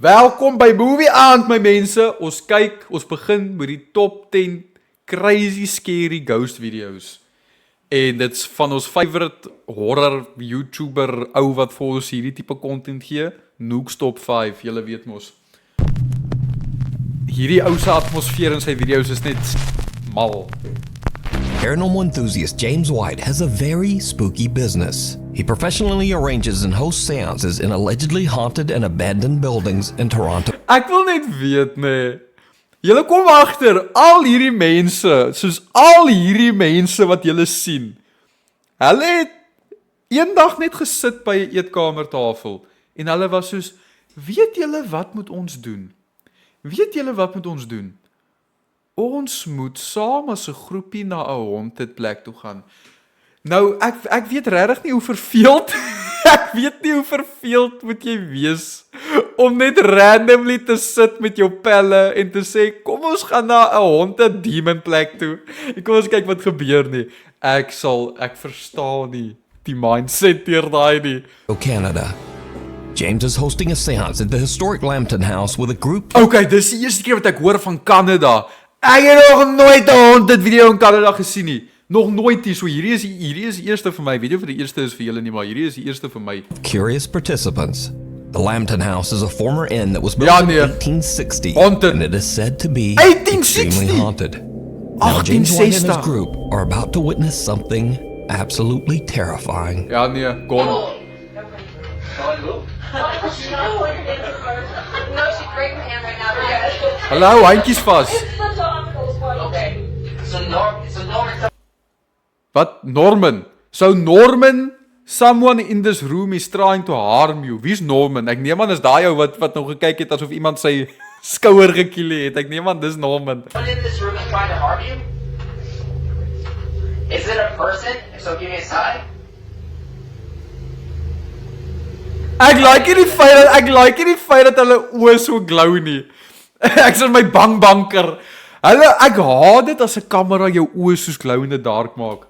Welkom by Movie Aand, my mense. Ons begin met die top 10 crazy scary ghost videos. En dit's van ons favorite horror YouTuber ou wat vir ons hierdie tipe content gee, Nook's Top 5, julle weet mos. Hierdie ou se atmosfeer in sy video's is net mal. Paranormal enthusiast James White has a very spooky business. He professionally arranges and hosts seances in allegedly haunted and abandoned buildings in Toronto. Ek wil net weet, nee. Julle kom agter, al hierdie mense, soos al hierdie mense wat julle sien, hulle het eendag net gesit by 'n eetkamertafel en hulle was soos, weet julle wat moet ons doen? Weet julle wat moet ons doen? Ons moet saam as 'n groepie na 'n haunted plek toe gaan. Nou, ek weet regtig nie hoe verveeld, ek weet nie hoe verveeld moet jy wees, om net randomly te sit met jou pelle en te sê, kom ons gaan na 'n haunted demon plek toe, en kom ons kyk wat gebeur nie. Ek verstaan nie die mindset hier daai nie. Canada. James is hosting a seance at the historic Lambton House with a group. Okay, dis die eerste keer wat ek hoor van Canada. Ek het nog nooit 'n haunted video in Canada gesien nie. Nog nooit nie. So hierdie is die eerste vir my. Weet jy of die eerste is vir julle nie, maar hierdie is die eerste vir my. Curious participants. The Lambton House is a former inn that was built in 1860, haunted. and it is said to be 1860? extremely haunted. Now, James White and his group are about to witness something absolutely terrifying. Ja nee, gone. No, she's breaking my hand right now. Hallo, handjies vas. Okay. So Norman. Wat? Norman? So Norman, someone in this room is trying to harm you. Wie's Norman? Ek neem aan is daai ou wat nog gekyk het asof iemand sy skouer gekiel het. Ek neem aan dis Norman. Someone in this room is trying to harm you? Is it a person? If so, give me a sign. Ek like hierdie feit dat hulle oë so glow nie. Ek sê my banker. Ek haat dit as 'n kamera jou oë soos glow in the dark maak.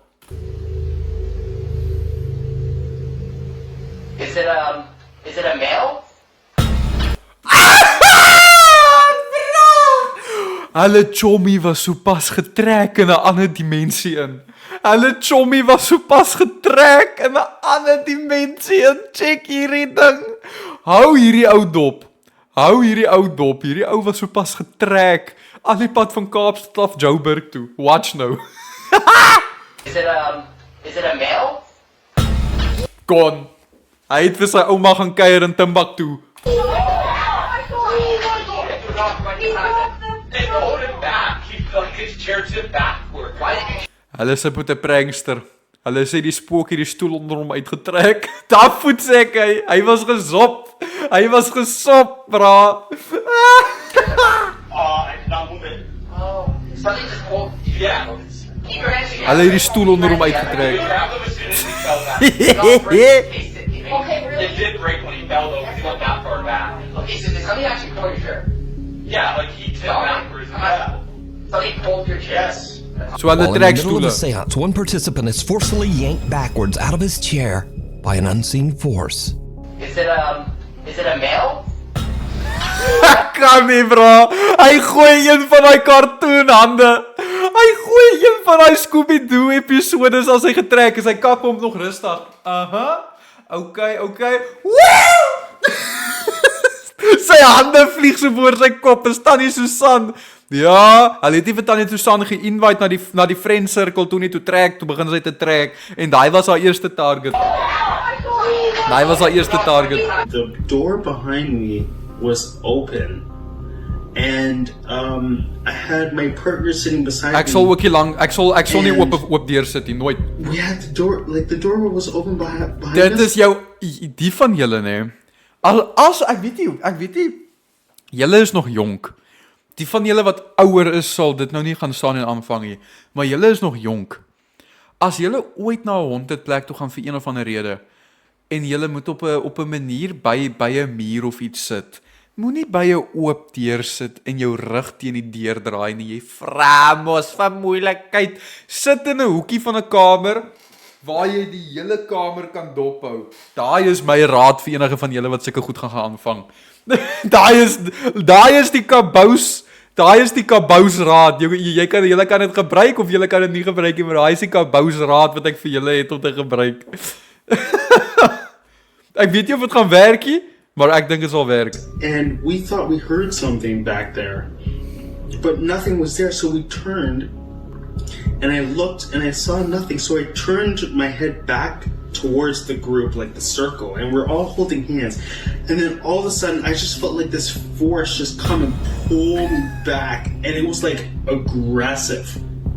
Is it a male? Hulle chommy was so pas getrek in 'n ander dimensie in. Check hierdie ding. Hou hierdie ou dop. Hierdie ou was so pas getrek al die pad van Kaapstad af Joburg toe. Watch nou. Is it a male? Gone. Hy het vir sy ouma gaan kuier in Timbuktu. Hulle sê met 'n prankster. Hulle sê die spook het die stoel onder hom uitgetrek. Daar voet sê hy was gesop. Hy was gesop, bra. Something just pulled. Yeah. Keep your hands together. Hulle het die stoel onder hom uitgetrek. Okay, really? It did break when he fell though, because he went that far back. Okay, so did somebody actually pull your shirt? Yeah, like he tipped backwards. Yeah. Somebody pulled your chair? Yes. So hulle While in the trek middle of the stoele. seance, one participant is forcefully yanked backwards out of his chair by an unseen force. Is it a male? Ek kan nie, bro. Hy gooi een van daai cartoonhande. Hy gooi een van daai Scooby-Doo episodes as hy getrek is. Hy kap hom nog rustig. Okay. Woo! Sy hande vlieg so voor sy kop. En Tannie Susan. Ja, hulle het nie vir Tannie Susan ge-invite na die friend circle toe nie toe begin sy te trek. En daai was haar eerste target. The door behind me was open, and I had my partner sitting beside Ek sal me. ook nie lang, ek sal nie oop deur sit nie, nooit. We had the door, like the door was open behind Dit us. is jou die van julle nê. As ek weet nie. Julle is nog jonk. Die van julle wat ouer is sal dit nou nie gaan staan en aanvang nie. Maar julle is nog jonk. As julle ooit na 'n haunted plek toe gaan vir een of ander rede en julle moet op 'n manier by 'n muur of iets sit. Moenie by 'n oop deur sit en jou rug teen die deur draai nie. Jy vra mos van moeilikheid. Sit in 'n hoekie van 'n kamer waar jy die hele kamer kan dophou. Daai is my raad vir enige van julle wat sulke goed gaan aanvang. Daai is die kabous. Daai is die kabousraad. Julle kan dit gebruik of julle kan dit nie gebruik nie, maar daai is die kabousraad wat ek vir julle het om te gebruik. Ek weet nie of dit gaan werk nie, maar ek dink dit sal werk. And we thought we heard something back there, but nothing was there. So we turned, and I looked, and I saw nothing. So I turned my head back towards the group, like the circle, and we're all holding hands. And then all of a sudden, I just felt like this force just come and pull me back, and it was like aggressive,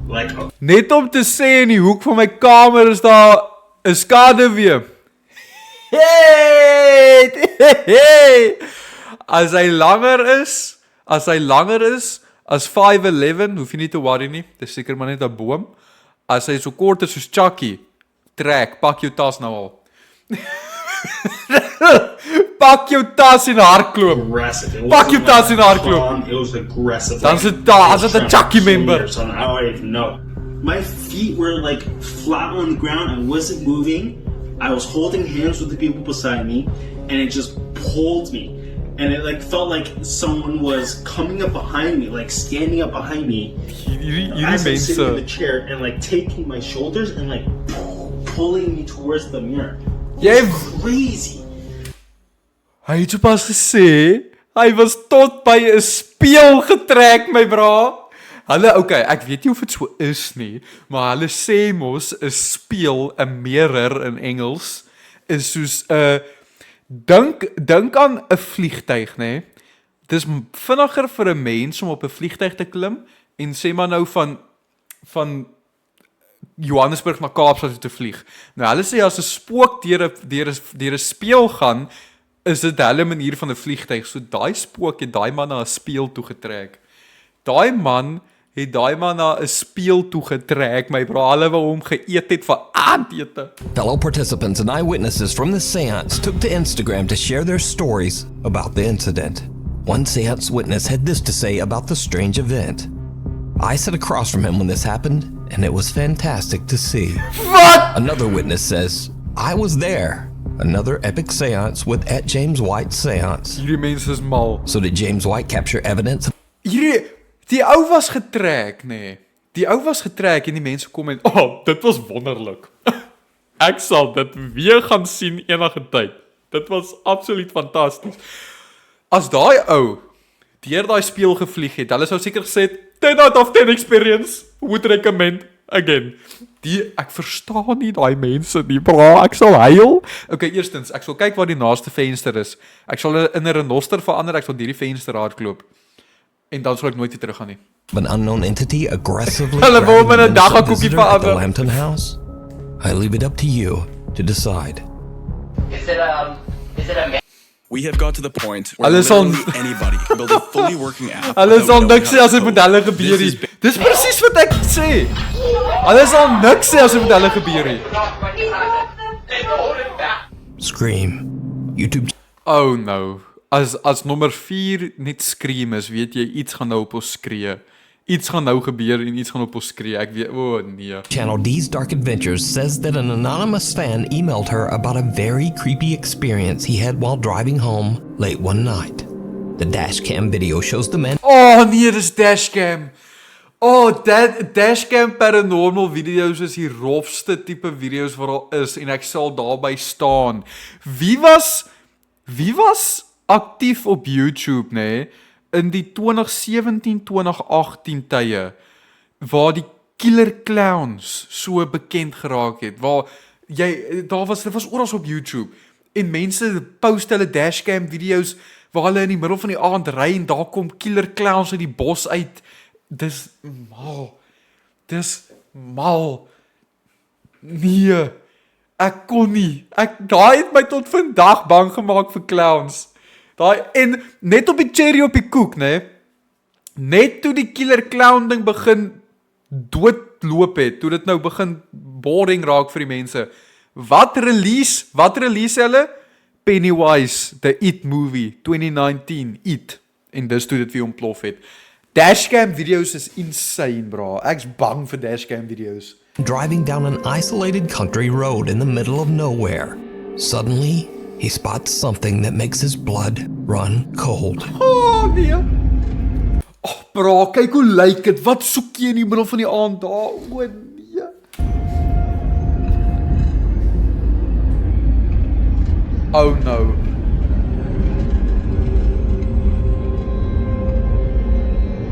like. Net om te sê in die hoek van my kamer is daar 'n skaduwee. Hey! As hy langer is as 5'11", hoef jy nie te worry nie. Dis seker maar net 'n boom. As hy so kort is soos Chucky, pak jou tas nou al. Pak jou tas en hardloop. Aggressive. Pak jou tas en hardloop. It was aggressive. Dan is dit daar, as dit 'n Chucky member. I don't even know. My feet were like flat on the ground. I wasn't moving. I was holding hands with the people beside me, and it just pulled me. And it like felt like someone was coming up behind me, like standing up behind me Hierdie as I'm sitting in the mense. chair, and like taking my shoulders and like pulling me towards the mirror. Jy Crazy. Hy het sopas gesê, hy was tot by 'n spieël getrek, my bra. Okay, ek weet nie of dit so is nie, maar hulle sê mos 'n spieël, 'n mirror in Engels, is soos 'n dink aan 'n vliegtyg, nê? Dis vinniger vir 'n mens om op 'n vliegtyg te klim en sê maar nou van Johannesburg na Kaapstad te vlieg. Nou hulle sê as 'n spook deur 'n spieël gaan, is dit hulle manier van 'n vliegtyg. So daai spook het daai man na 'n spieël toe getrek. Daai man het daai man na 'n spieël toe getrek, my bra, hulle wou hom geëet het vir aandete. Fellow participants and eyewitnesses from the seance took to Instagram to share their stories about the incident. One seance witness had this to say about the strange event. I sat across from him when this happened, and it was fantastic to see. Wat? Another witness says, I was there. Another epic seance with @James White seance. Hierdie mense is mal. So did James White capture evidence? Die ou was getrek, nê. Die ou was getrek en die mense kom en, dit was wonderlik. Ek sal dit weer gaan sien enige tyd. Dit was absoluut fantasties. As daai ou deur daai spieël gevlieg het, hulle sou seker gesê het, 10 out of 10 experience, would recommend again. Ek verstaan nie daai mense nie, bro, ek sal huil. Okay, eerstens, ek sal kyk waar die naaste venster is. Ek sal in 'n renoster verander, ek sal deur die venster hardloop. En dan sal ek nooit weer terug gaan nie. An unknown entity aggressively Hulle wou grabbing met 'n an dagga innocent koekie visitor at the verander. Lambton house? I leave it up to you to decide. Is it a man? We have got to the point where Hulle sal- literally anybody can build a fully working app. Hulle without sal knowing niks how sê to as dit met code. hulle gebeur This nie. Dis presies wat ek sê. Hulle sal niks sê as dit met hulle gebeur nie. They hold it back. Scream. YouTube Oh no. As nommer 4 net scream is, weet jy, iets gaan nou op ons skree. Iets gaan nou gebeur en iets gaan op ons skree. Ek weet, nee. Channel D's Dark Adventures says that an anonymous fan emailed her about a very creepy experience he had while driving home late one night. The dashcam video shows the man Nee, dis dashcam. Dashcam paranormal video's is die rofste tipe video's wat daar is en ek sal daarby staan. Wie was aktief op YouTube, nê, in die 2017-2018 tye waar die killer clowns so bekend geraak het, waar dit was oral op YouTube en mense post hulle dashcam video's waar hulle in die middel van die aand ry en daar kom killer clowns uit die bos uit. Dis mal. Nee, ek kon nie. Daai het my tot vandag bang gemaak vir clowns. En net op die cherry op die koek, né? Net toe die killer clown ding begin doodloop het, toe dit nou begin boring raak vir die mense. Wat release hulle? Pennywise, the It movie, 2019, It. En dis toe dit weer ontplof het. Dashcam video's is insane, bro. Ek's bang vir dashcam video's. driving down an isolated country road in the middle of nowhere. Suddenly, he spots something that makes his blood run cold. Oh nee. Oh, bra, kyk hoe lyk dit. Wat soek jy in die middel van die aand daar? O nee. Oh no.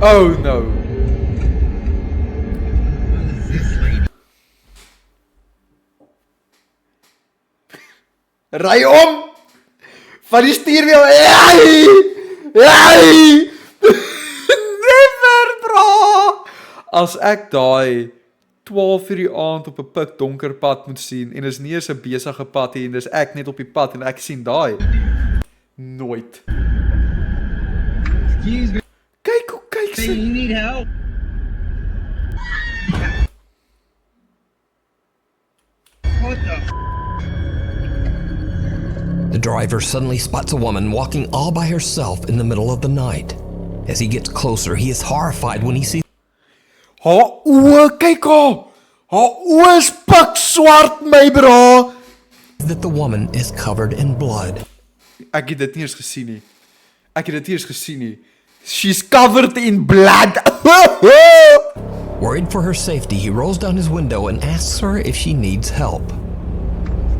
Oh no. Ry om! Van die stuurwiel. Hey! Never, bro! As ek daai 12 uur die aand op 'n pikdonker pad moet sien en is nie eens 'n besige pad hier en dis ek net op die pad en ek sien daai. Nooit. Excuse me, Kyk hoe kyk sy. you need help? What the f? The driver suddenly spots a woman walking all by herself in the middle of the night. As he gets closer, he is horrified when he sees Haar oë, kyk haar. Haar oë is pik swart, my bro. that the woman is covered in blood. Ek het dit nie eens gesien nie. Ek het dit nie eens gesien nie. She's covered in blood. Worried for her safety, he rolls down his window and asks her if she needs help.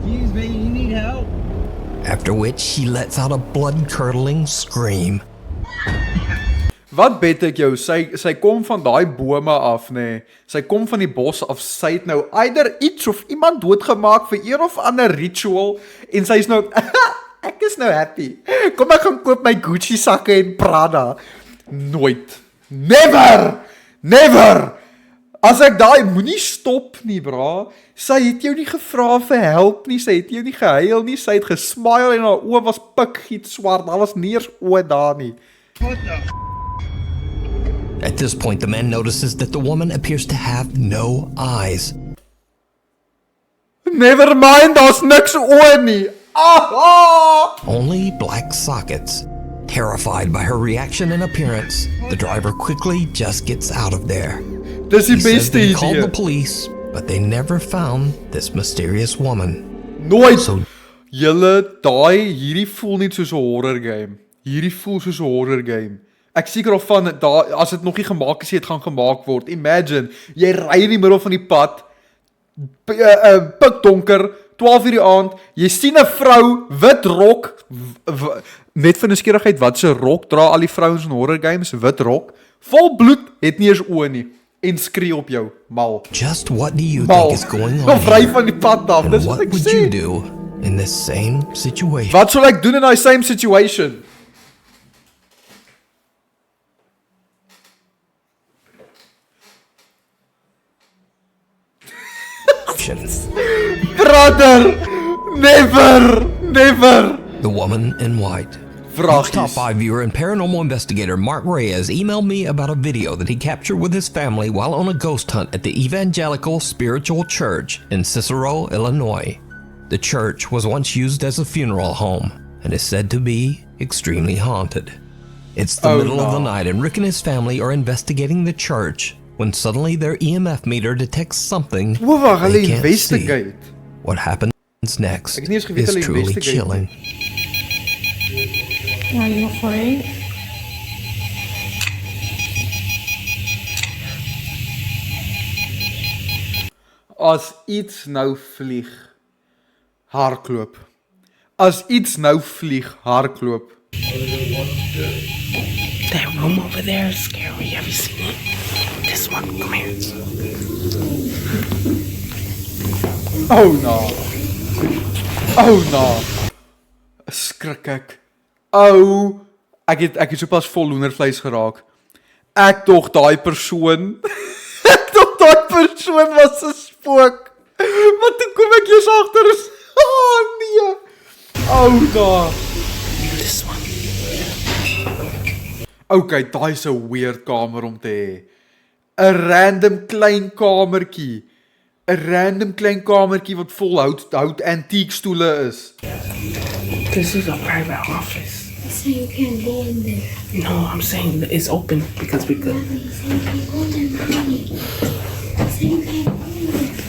Excuse me, you need help? After which, she lets out a blood-curdling scream. Wat bet ek jou, sy kom van daai bome af, nê. Sy kom van die bos af. Sy het nou either iets of iemand doodgemaak vir een of ander ritual en sy's nou ek is nou happy. Kom ek gaan koop my Gucci sakke en Prada. Nooit. Never. Never. As ek daai moenie stop nie, bra. Sy het jou nie gevra vir help nie. Sy het jou nie gehuil nie. Sy het gesmile en haar oë was pikgiet swart. Daar was nie eens oë daar nie. What the f? At this point, the man notices that the woman appears to have no eyes. Never mind, daar's niks oë nie. Ah! Only black sockets. Terrified by her reaction and appearance, the driver quickly just gets out of there. Dis die He says beste that he called the idee. police, but they never found this mysterious woman. Nooit. So Julle, hierdie voel nie soos 'n horror game. Hierdie voel soos 'n horror game. Ek seker of van daar as dit nog nie gemaak is, dit gaan gemaak word. Imagine, jy ry in die middel van die pad, pikdonker, 12 uur die aand, jy sien 'n vrou, wit rok, net vir nuuskierigheid, wat se rok dra al die vrouens in horror games? Wit rok, vol bloed, het nie eens oë nie en skree op jou, mal. just what do you Mal. think is going on Of ry here? van die pad af, And dis wat what ek would sê. you do in this same situation? Wat sal ek doen in daai same situation? Brother, never, never. The woman in white. Vragies. Top 5 viewer and paranormal investigator Mark Reyes emailed me about a video that he captured with his family while on a ghost hunt at the Evangelical Spiritual Church in Cicero, Illinois. The church was once used as a funeral home and is said to be extremely haunted. It's the Oh, middle of the no. night and Rick and his family are investigating the church when suddenly their EMF meter detects something Hoe wag hulle they can't see. investigate? What happens next Ek het nie eens geweet is hulle truly investigate chilling. Are you afraid? As iets nou vlieg, hardloop. As iets nou vlieg, hardloop. That room over there is scary. Have you seen it? This one, come here. Oh no. Oh no. Skrik ek. Oh, ek het sopas vol hoendervleis geraak. Ek tog daai persoon. Ek tog daai persoon was 'n spook. Wat toe kom ek eers agter is. Oh nee. Oh no. This one. Okay, daai is 'n weird kamer om te hê. 'n Random klein kamertjie. 'n Random klein kamertjie wat vol hout antiekstoele is. This is a private office. So you can't go in there. No, I'm saying that it's open because we could. So you can't go in there. So you can't go in there.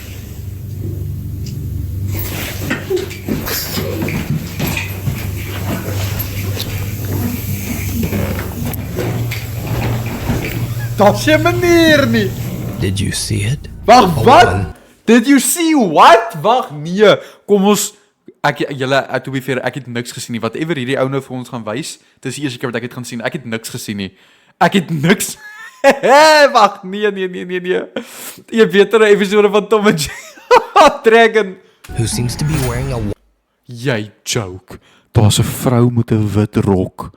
Daar's geen manier nie. Did you see it? Wag, Hold wat? on. Did you see what? Wag, nee. Kom ons to be fair, ek het niks gesien nie. Whatever hierdie ou nou vir ons gaan wys, dis die eerste keer wat ek het gaan sien. Ek het niks gesien nie. Ek het niks. Wag, nee. Jy weet 'n episode van Tom and Jerry Dragon. Who seems to be wearing a Jy joke. Daar's 'n vrou met 'n wit rok.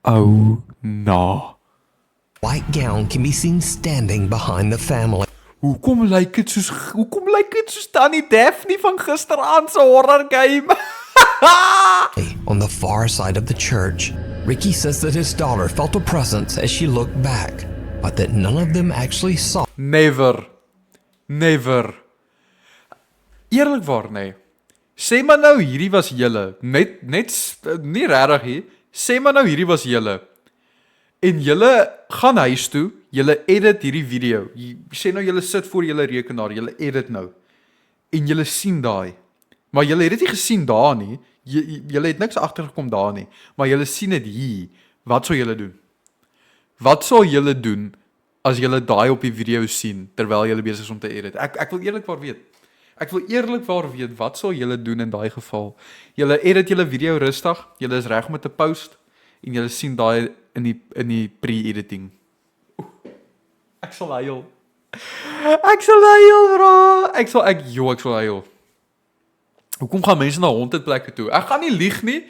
Ou na. white gown can be seen standing behind the family. Hoekom lyk dit soos Tannie Daphne van gisteraand se horror game? On the far side of the church, Ricky says that his daughter felt a presence as she looked back, but that none of them actually saw. Never. Eerlikwaar, nee. Sê maar nou hierdie was julle. Net nie regtig nie. Sê maar nou hierdie was julle. En julle gaan huis toe, julle edit hierdie video. Sê nou julle sit voor julle rekenaar, julle edit nou. En julle sien daai. Maar julle het dit nie gesien daar nie. Julle het niks agtergekom daar nie. Maar julle sien dit hier. Wat sou julle doen? Wat sal julle doen as julle daai op die video sien terwyl julle besig is om te edit? Ek wil eerlikwaar weet. Wat sal julle doen in daai geval? Julle edit julle video rustig, julle is reg om te post en julle sien daai in die pre-editing. Ek sal huil, bro. Ek sal huil. Hoekom gaan mense na haunted plekke toe? Ek gaan nie lieg nie.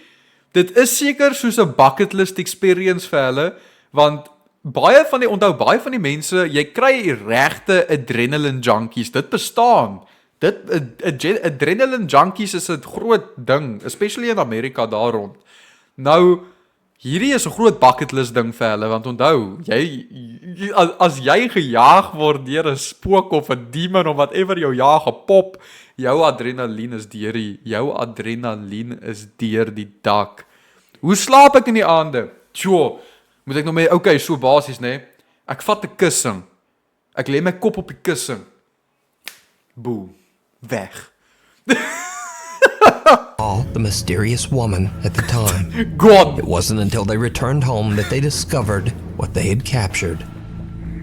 Dit is seker soos 'n bucket list experience vir hulle, want baie van die mense, jy kry regte adrenaline junkies. Dit bestaan. Adrenaline junkies is 'n groot ding, especially in Amerika daar rond. Nou, hierdie is 'n groot bucket list ding vir hulle, want onthou, as jy gejaag word deur 'n spook of 'n demon of whatever jou jaag, gepop, jou adrenalien is deur die dak. Hoe slaap ek in die aande? Tjoh, moet ek nou mee, okay, so basies, nee. Ek vat 'n kussing. Ek lê my kop op die kussing. Boom. Weg. The mysterious woman at the time. God. It wasn't until they returned home that they discovered what they had captured.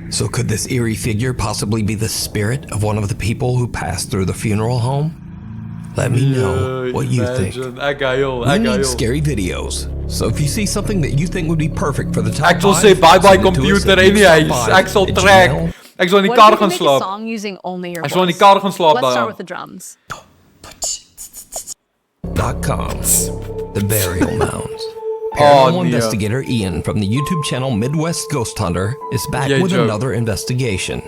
So could this eerie figure possibly be the spirit of one of the people who passed through the funeral home? Let me know what you think. We need scary videos. So if you see something that you think would be perfect for the top 5, Ek sal sê bye computer anyways. Ek sal trek. Ek sal in die kar gaan slaap. Ek sal in die kar gaan slaap Let's start daar. with the drums. .com. The Burial Mounds. Paranormal nee. investigator Ian from the YouTube channel Midwest Ghost Hunter is back Jy with joke. another investigation.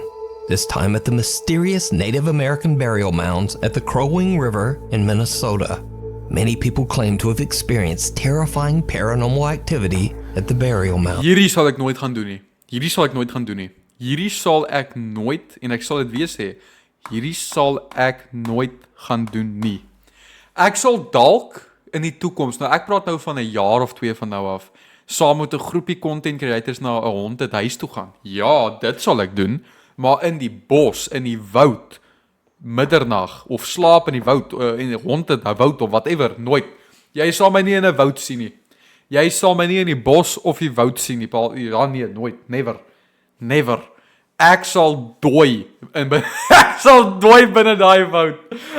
This time at the mysterious Native American burial mounds at the Crow Wing River in Minnesota. Many people claim to have experienced terrifying paranormal activity at the burial mound. Hierdie sal ek nooit gaan doen nie. Hierdie sal ek nooit gaan doen nie. Ek sal dalk in die toekoms, nou ek praat nou van 'n jaar of 2 van nou af, saam met 'n groepie content creators na 'n haunted huis toe gaan. Ja, dit sal ek doen, maar in die bos, in die woud, middernag of slaap in die woud, in die haunted woud of whatever, nooit. Jy sal my nie in 'n woud sien nie. Jy sal my nie in die bos of die woud sien nie. Ja nee, nooit, never. Ek sal dooi binne daai woud.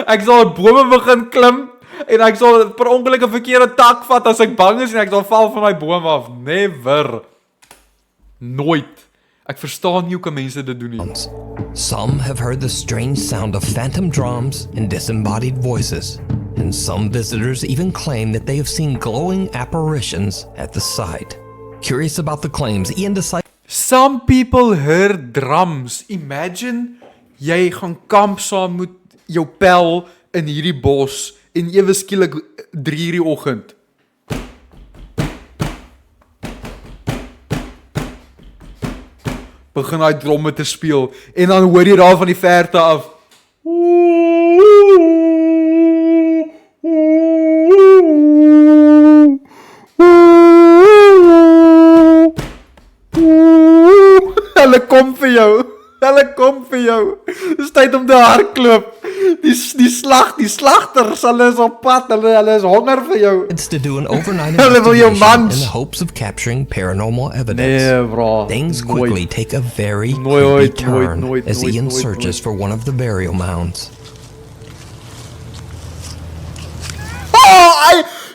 Ek sal bome begin klim en ek sal per ongeluk 'n verkeerde tak vat as ek bang is en ek sal val van my boom af. Never. Nooit. Ek verstaan nie hoe kan mense dit doen nie. Some have heard the strange sound of phantom drums and disembodied voices, and some visitors even claim that they have seen glowing apparitions at the site. Curious about the claims, Ian decided. Some people hear drums. Imagine jy gaan kamp saam met jou pel in hierdie bos en ewe skielik 3:00 die oggend. Begin hy dromme te speel en dan hoor jy daar van die verte af. Hulle kom vir jou. Dis tyd om te hardloop. Die slagters, hulle is op pad, hulle is honger vir jou. It's to do an overnight Hulle wil jou investigation in mans. the hopes of capturing paranormal evidence. Nee, bro. Things quickly take a very Nooit, creepy turn nooit, as nooit, Ian nooit, searches for one of the burial mounds.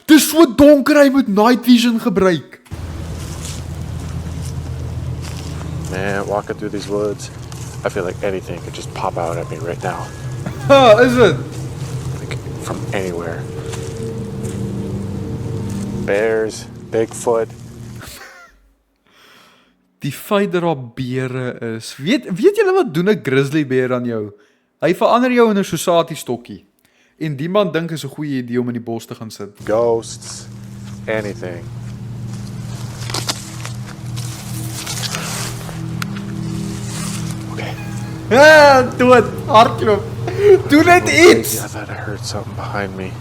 Dis so donker, hy moet night vision gebruik. Man, walking through these woods, I feel like anything could just pop out at me right now. Is it? Like, from anywhere. Bears, Bigfoot. Die feit dat daar beere is. Weet julle wat doen 'n grizzly bear aan jou? Hy verander jou in 'n Sosati stokkie. En die man dink is 'n goeie idee om in die bos te gaan sit. Ghosts, anything. Okay. Dood, hardloop. Doe net iets. I thought I heard something behind me.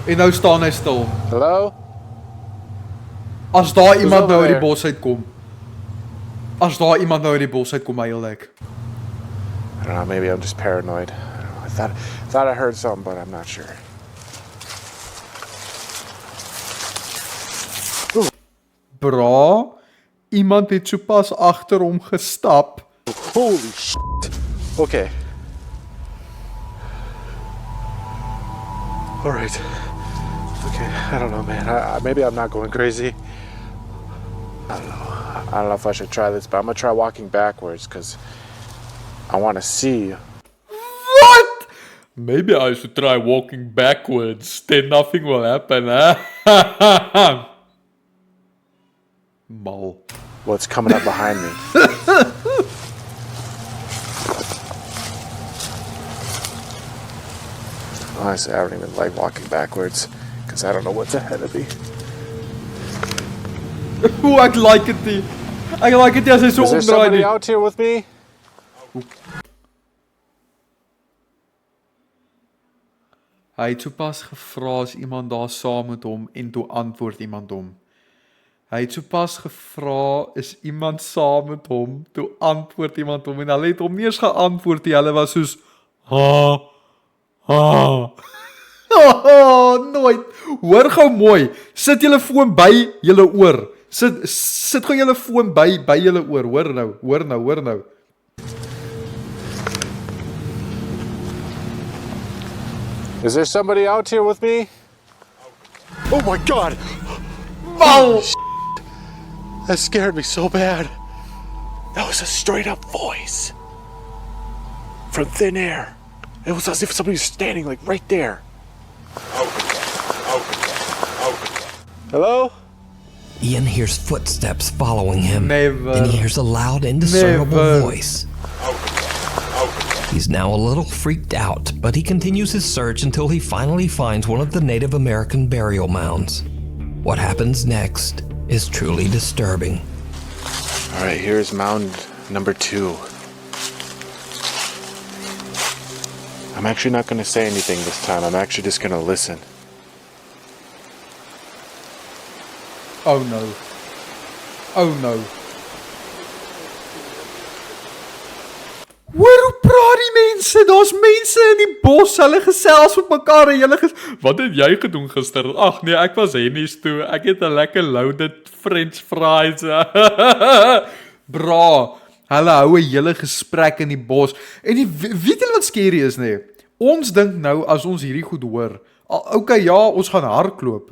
En nou staan hy stil. Hello? As daar iemand over nou uit die there? bos uitkom. As daar iemand nou uit die bos uitkom, huil ek. I don't know, maybe I'm just paranoid. I don't know. I thought I heard something, but I'm not sure. Bra, iemand het sopas agter hom gestap. Holy shit. Okay. All right. Okay, I don't know, man. Maybe I'm not going crazy. I don't know if I should try this, but I'm gonna try walking backwards because I want to see. What? Maybe I should try walking backwards. Then nothing will happen, huh? Mal. What's coming up behind me? Honestly, I don't even like walking backwards because I don't know what's ahead of me. Hoe ek like dit nie. Ek like dit as hy so Is there omdraai somebody nie. out here with me? Hy het sopas gevra as iemand daar saam met hom en toe antwoord iemand hom. Hy het sopas gevra is iemand saam met hom, toe antwoord iemand hom en hulle het hom nie eens geantwoord nie. Hulle was soos nooit. Hoor gou mooi. Sit julle foon by julle oor. Sit gou julle foon by julle oor. Hoor nou. Is there somebody out here with me? Oh my god! Mal. That scared me so bad. That was a straight up voice. From thin air. It was as if somebody was standing like right there. Hello? Ian hears footsteps following him. Never. Then he hears a loud, indiscernible Never. voice. He's now a little freaked out, but he continues his search until he finally finds one of the Native American burial mounds. What happens next is truly disturbing. All right, here's mound number 2. I'm actually not going to say anything this time. I'm actually just going to listen. Oh no. Hoor hoe praat die mense? Daar's mense in die bos. Hulle gesels met mekaar en hulle Wat het jy gedoen gister? Ag nee, ek was Henny's toe. Ek het 'n lekker loaded french fries. Bra, hulle hou 'n hele gesprek in die bos. En weet julle wat scary is nie? Ons dink nou as ons hierdie goed hoor, okay ja, ons gaan hardloop,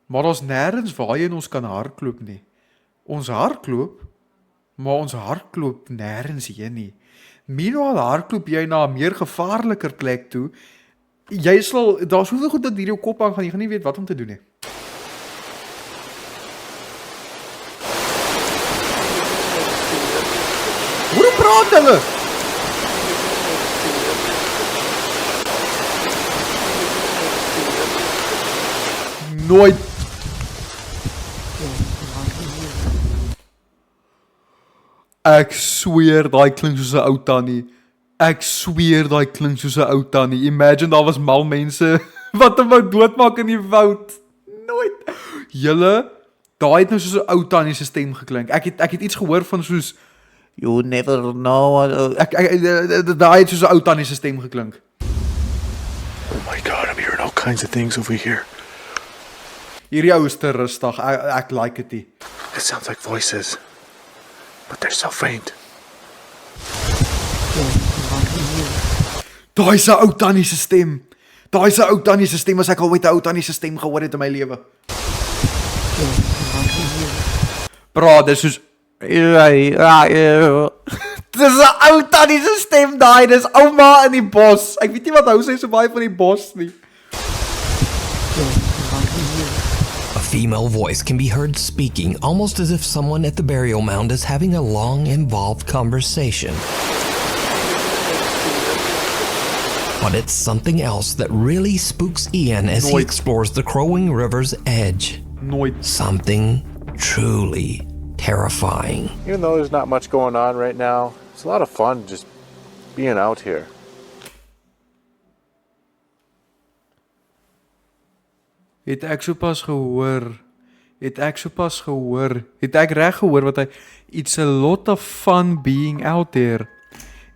maar daar's nêrens waarheen ons kan hardloop nie. Ons hardloop, maar ons hardloop nêrens heen nie. Meanwhile hardloop jy na 'n meer gevaarliker plek toe. Jy sal daar's soveel goed dat hierdie kop aan gaan, jy gaan nie weet wat om te doen nie. Hoe praat hulle? Nooit. Ek sweer daai klink soos 'n ou tannie. Imagine daar was mal mense wat hom wou doodmaak in die woud. Nooit. Julle, daai het nou soos 'n ou tannie se stem geklink. Ek het iets gehoor van soos you never know. Daai het soos 'n ou tannie se stem geklink. Oh my god, I'm hearing all kinds of things over here. Hierdie ou is te rustig. Ek like dit nie. It sounds like voices, but they're so faint. Daai is 'n ou tannie se stem. Daai is 'n ou tannie se stem as ek al ooit 'n ou tannie se stem gehoor het in my lewe. Bra, dis soos Dis 'n ou tannie se stem daai, dis ouma in die bos. Ek weet nie wat hou sy so baie van die bos nie. A female voice can be heard speaking almost as if someone at the burial mound is having a long, involved conversation. But it's something else that really spooks Ian as he explores the Crowing River's edge. Something truly terrifying. Even though there's not much going on right now, it's a lot of fun just being out here. Het ek sopas gehoor? Het ek reg gehoor wat hy it's a lot of fun being out there.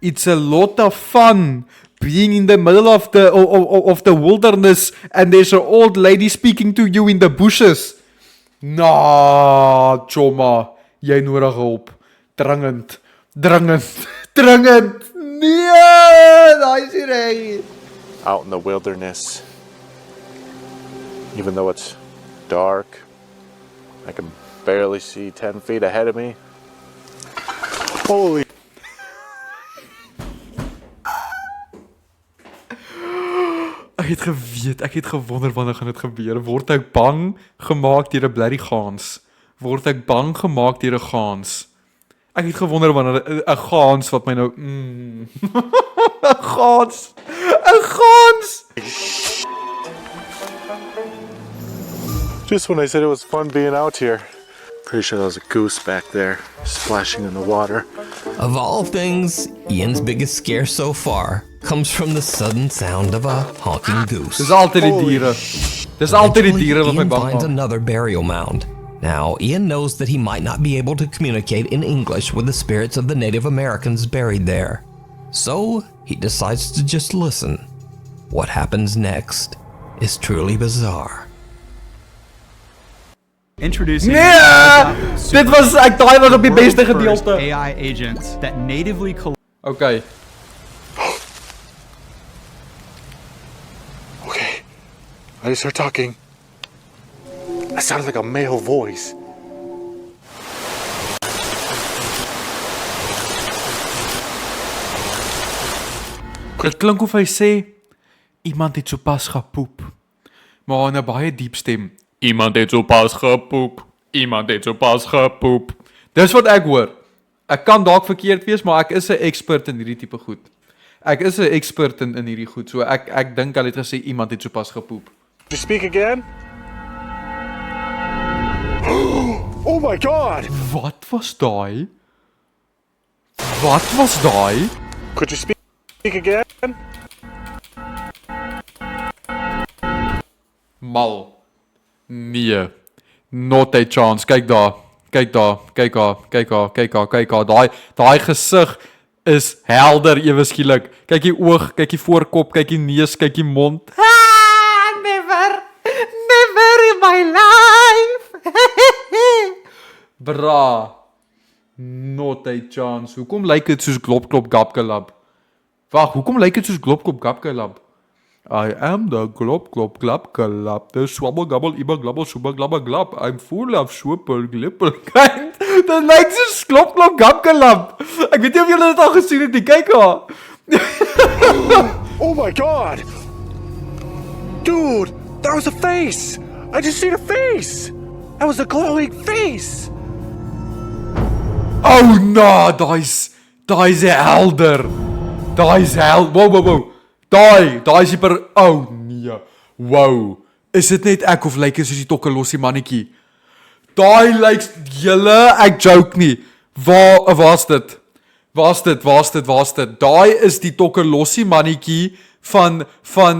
It's a lot of fun being in the middle of the wilderness and there's an old lady speaking to you in the bushes. Nah, choma, jy nodig hulp. Dringend. Nee, daai is reg. Out in the wilderness. Even though it's dark, I can barely see 10 feet ahead of me. Holy. Ek het gewonder wanneer gaan dit gebeur. Word ek bang gemaak deur 'n bloody gaans? Word ek bang gemaak deur 'n gaans? Ek het gewonder wanneer 'n gaans wat my nou 'n gaans. Just when I said it was fun being out here. Pretty sure there was a goose back there, splashing in the water. Of all things, Ian's biggest scare so far comes from the sudden sound of a honking goose. Dis altyd die diere. Dis altyd die diere wat my Ian bang finds maak. another burial mound. Now, Ian knows that he might not be able to communicate in English with the spirits of the Native Americans buried there. So, he decides to just listen. What happens next is truly bizarre. Introducing Dit was ek daai was op die beste gedeelte. AI agents that natively Okay. Okay, I just heard talking. That sounds like a male voice. Dit klink of hy sê iemand het sopas gepoep. Maar in 'n baie diep stem. Iemand het sopas gepoep. Dis wat ek hoor. Ek kan dalk verkeerd wees, maar ek is 'n expert in hierdie tipe goed. Ek is 'n expert in hierdie goed. So ek dink hulle het gesê iemand het sopas gepoep. You speak again? Oh my god! Wat was daai? Wat was daai? Could you speak again? Mal. Nee. Not a chance. Kyk daar. Daai gesig is helder ewe skielik. Kyk die oog, kyk die voorkop, kyk die neus, kyk die mond. Never in my life. Bra. Not a chance. Hoekom lyk dit soos glop klop gapkelab? Wag, hoekom lyk dit soos glop klop gapkelab? I am the glop glop glap glap. The swabble gabble ibba glabble subba glabba glap. I'm full of super glipper kind. Dit lyk soos glop glop gap glap. Ek weet nie of julle dit al gesien het nie. Kyk haar. Oh my god! Dude, that was a face! I just seen a face! That was a glowing face! Oh no, daai's helder. Wow. Daai is super. Oh nee. Wow. Is dit net ek of lyk dit soos die tokkelossie mannetjie? Daai lyk julle, ek joke nie. Waar's dit? Daai is die tokkelossie mannetjie van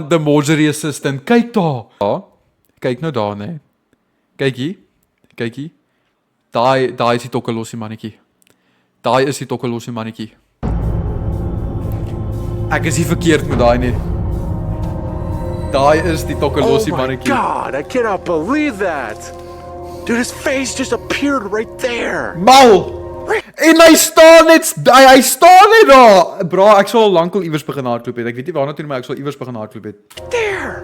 the Mortuary Assistant. Kyk daar. Kyk nou daar, nee. Kykie. Daai is die tokkelossie mannetjie. Ek is nie verkeerd met daai nie. Daai is die Tokolossi Oh my mannetjie. god, I cannot believe that. Dude, his face just appeared right there. Mal! En hy staan net hy staan net daar. Bra, ek sal lankal iewers begin hardloop het. Ek weet nie waarna toe nie, maar ek sal iewers begin hardloop het. There.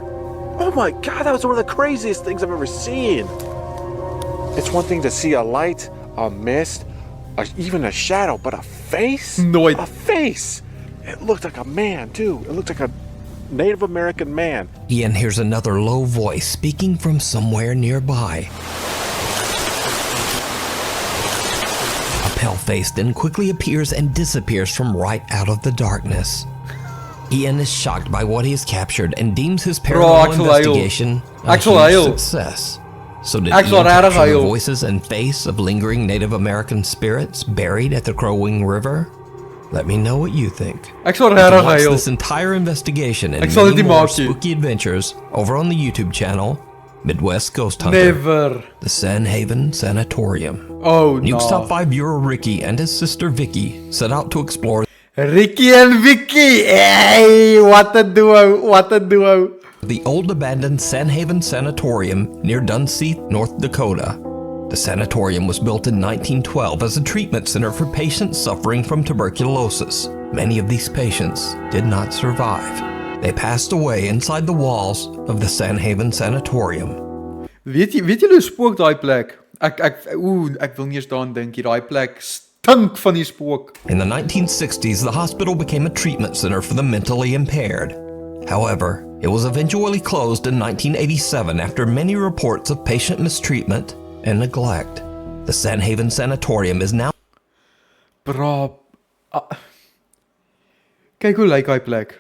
Oh my god, that was one of the craziest things I've ever seen. It's one thing to see a light, a mist, even a shadow, but a face? Nooit. A face. It looked like a man, too. It looked like a Native American man. Ian hears another low voice speaking from somewhere nearby. A pale face then quickly appears and disappears from right out of the darkness. Ian is shocked by what he has captured and deems his paranormal investigation a huge success. So did Ian capture the voices and face of lingering Native American spirits buried at the Crow-Wing River? Let me know what you think. Ek sal You can regtig watch huil. this entire investigation and Ek sal dit many nie more maak nie. spooky adventures over on the YouTube channel Midwest Ghost Hunter. Never. The Sanhaven Sanatorium. Oh Nuke's no. Top 5 viewer Ricky and his sister Vicky set out to explore Ricky and Vicky. Hey, what a duo. What a duo. the old abandoned Sanhaven Sanatorium near Dunseith, North Dakota. The sanatorium was built in 1912 as a treatment center for patients suffering from tuberculosis. Many of these patients did not survive. They passed away inside the walls of the Sanhaven Sanatorium. Weet julle hoe spook daai plek? Ek wil nie eens daaraan dink nie. Daai plek stink van die spook. In the 1960s, the hospital became a treatment center for the mentally impaired. However, it was eventually closed in 1987 after many reports of patient mistreatment and neglect. The Sanhaven Sanatorium is now Bra. Kyk hoe lyk daai plek.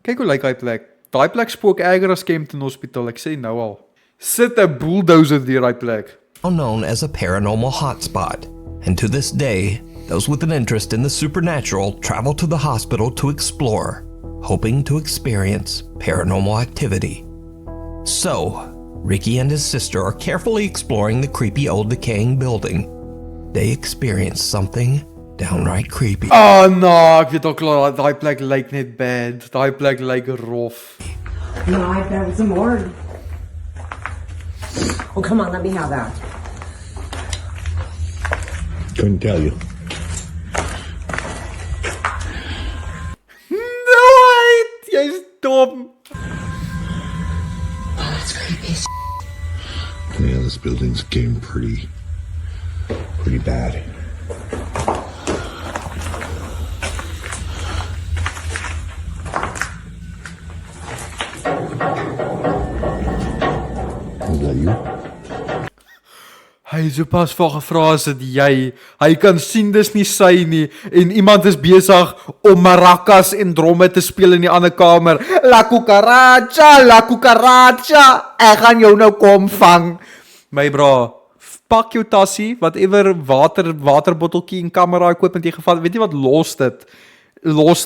Kyk hoe lyk daai plek. Daai plek spook erger as Kempton Hospital, ek sê nou al. Sit 'n bulldozer deur daai plek. known as a paranormal hotspot, and to this day, those with an interest in the supernatural travel to the hospital to explore, hoping to experience paranormal activity. So, Ricky and his sister are carefully exploring the creepy old decaying building. They experience something downright creepy. Oh no, ek weet al klaar, daai plek lyk net bad. Daai plek lyk rof. No, I bet it's a morgue. Oh, come on, let me have that. Couldn't tell you. Nooit! Jy's dom. Oh, that's creepy. Yeah, this building's getting pretty bad. Is that you? Hy het sopas vir gevra as dit hy kan sien dis nie sy nie en iemand is besig om maracas en dromme te speel in die ander kamer. La cucaracha, ek gaan jou nou kom vang. My bra, pak jou tassie, whatever waterbotteltjie en kamera koop met jy gevat. Weet jy wat, los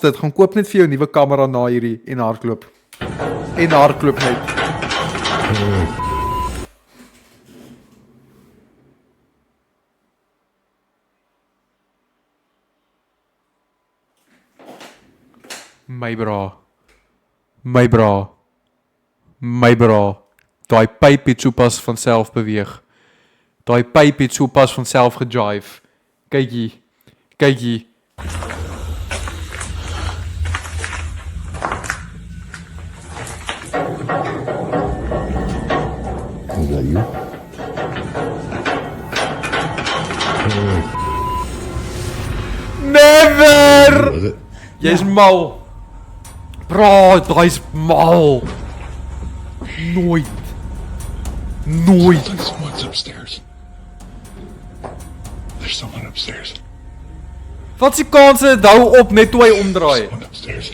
dit, gaan koop net vir jou nuwe kamera na hierdie en hardloop. En hardloop net. My bra. Daai pyp het sopas van self beweeg. Daai pyp het sopas van self gejive. Kyk hier. Is that you? Never! Was it? Jy's mal. Bra, daai's mal. Nooit. Like someone's upstairs. There's someone upstairs. Wat se kanse hou op net toe hy omdraai? Someone upstairs.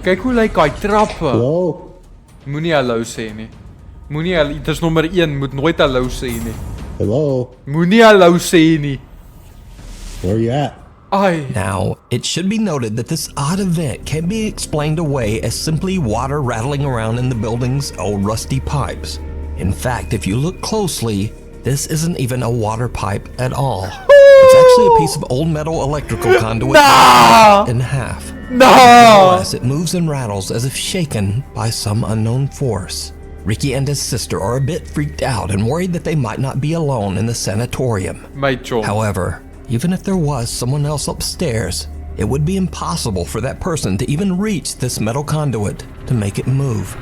Kyk hoe lyk daai trappe. Hello? Moenie hallo sê nie. Dit is nommer 1, moet nooit hallo sê nie. Hello? Moenie hallo sê nie. Where you at? Now, it should be noted that this odd event can be explained away as simply water rattling around in the building's old rusty pipes. In fact, if you look closely, this isn't even a water pipe at all. actually a piece of old metal electrical conduit in half. No! Nevertheless, it moves and rattles as if shaken by some unknown force. Ricky and his sister are a bit freaked out and worried that they might not be alone in the sanatorium. However, even if there was someone else upstairs, it would be impossible for that person to even reach this metal conduit to make it move.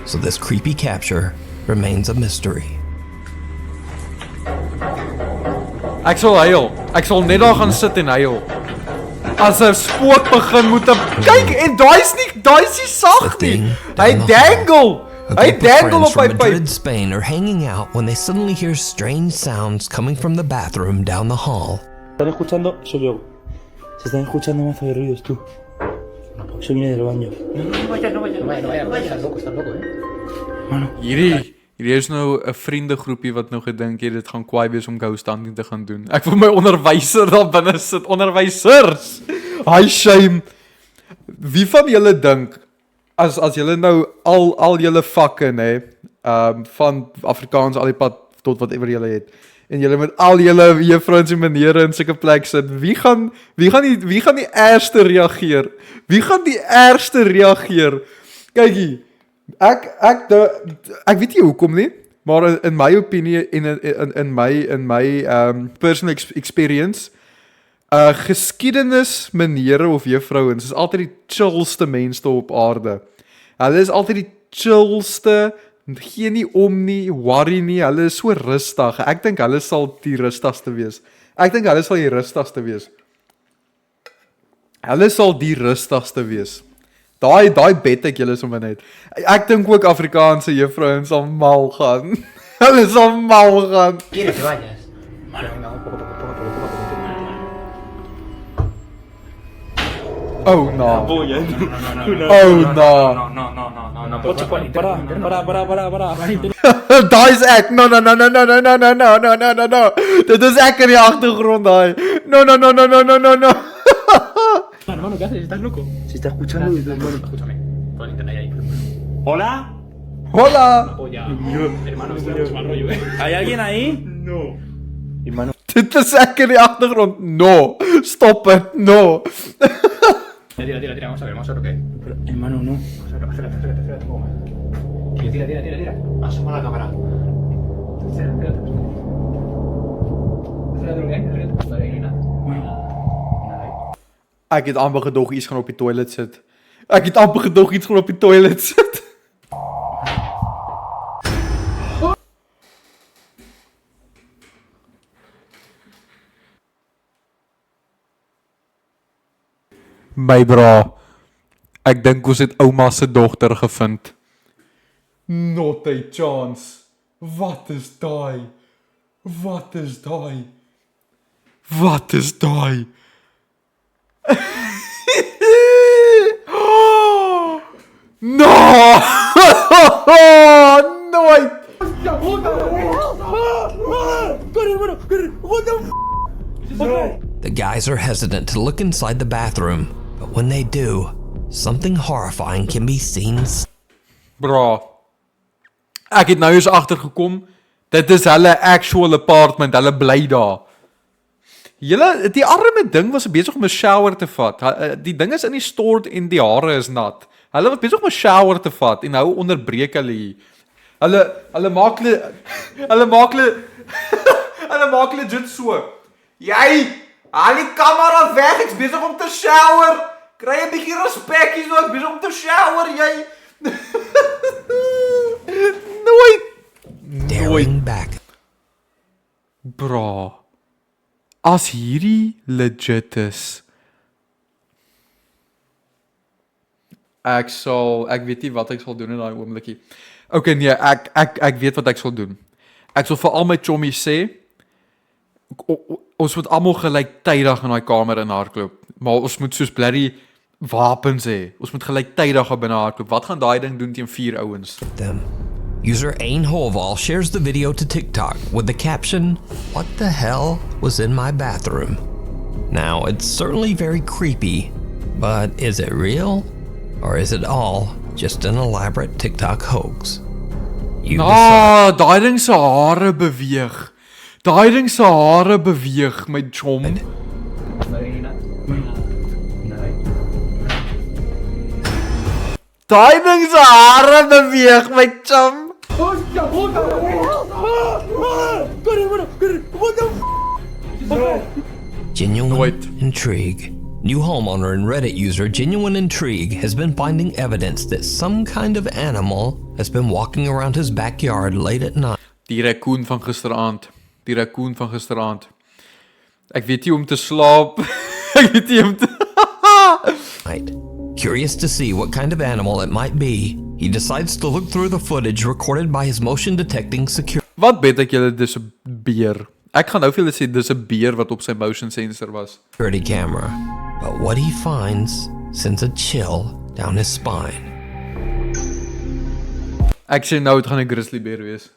So this creepy capture remains a mystery. Ek sal huil. Ek sal net daar gaan sit en huil. As 'n spook begin moet kyk en daai's nie sag nie. Hy dangle. A group of friends from Madrid, Spain are hanging out when they suddenly hear strange sounds coming from the bathroom down the hall. ¿Están escuchando? Soy yo. Se están escuchando mazo de ruidos, tú. Eso viene del baño. No vaya, loco, estás loco, Mano. Hierdie is nou 'n vriendegroepie wat nou gedink het dit gaan kwaai wees om ghost hunting te gaan doen. Ek wil my onderwyser daar binne sit. Onderwysers. Hi shame. Wie van julle dink as julle nou al julle vakke nê, van Afrikaans al die pad tot whatever julle het en julle met al julle juffrouens en menere in sulke plek sit, wie gaan die eerste reageer? Wie gaan die eerste reageer? Kykie, ek weet nie hoekom nie, maar in my opinie en in my personal experience, geskiedenis menere of juffrouens is altyd die chillste mense op aarde. Hulle is altyd die chillste, gee nie om nie, worry nie, hulle is so rustig. Ek dink hulle sal die rustigste wees. Hulle sal die rustigste wees. Daai bet ek julle sommer net. Ek dink ook Afrikaanse juffrouens sal mal gaan. Hulle sal mal gaan. Quiero que vayas. Oh no. Oh no. No. Para. Daai is ek. No. Dit is ek in die agtergrond daai. No. Hermano, ¿qué haces? ¿Estás loco? Se está escuchando desde el hermano. Escúchame. Pon internet ahí. ¿Hola? Hola. Hermano, es mal rollo, ¿Hay alguien ahí? No. Hermano. Dit is ek in die agtergrond. No. Stop it. No. Tira. Vamos a ver lo que hay. Hermano, no. Espérate. Tira. Asoma la cámara. Espérate lo que hay. Ahí no hay nada. Ek het amper gedog iets gaan op die toilet sit. My bra, ek dink ons het ouma se dogter gevind. Not a chance. Wat is daai? No! Nooit! The guys are hesitant to look inside the bathroom, but when they do, something horrifying can be seen. Bra, ek het nou eens agtergekom, dit is hulle actual apartment, hulle bly daar. Die arme ding was besig om 'n shower te vat. Die ding is in die stort en die hare is nat. Hulle was besig om 'n shower te vat en nou onderbreek hulle hier. Hulle maak legit so. Jy, haal die kamera weg, ek's besig om te shower. Kry 'n bietjie respek hier, so ek's besig om te shower, jy. Staring back. Bra. As hierdie legit is. Ek weet nie wat ek sal doen in daai oomblikie. Okay, nee, ek weet wat ek sal doen. Ek sal vir al my chommies sê, ons moet almal gelyktydig in daai kamer in hardloop. Maar ons moet soos bloody wapens hê. Ons moet gelyktydig binne hardloop. Wat gaan daai ding doen teen 4 ouens? User Ain Holval shares the video to TikTok with the caption, "What the hell was in my bathroom?" Now, it's certainly very creepy, but is it real? Or is it all just an elaborate TikTok hoax? You decide. Daai ding se hare beweeg. Daai ding se hare beweeg, my chom. Daai ding se hare beweeg, my chom. Genuine intrigue. New homeowner and Reddit user Genuine Intrigue has been finding evidence that some kind of animal has been walking around his backyard late at night. Die raccoon van gisteraand. Die raccoon van gisteraand. Ek weet nie om te slaap. Ek weet nie om te Curious to see what kind of animal it might be, he decides to look through the footage recorded by his motion detecting security. Wat bet ek julle dis 'n beer? Ek gaan nou vir julle sê dis 'n beer wat op sy motion sensor was. Security camera. But what he finds sends a chill down his spine. Ek sê nou dit gaan 'n grizzly bear wees.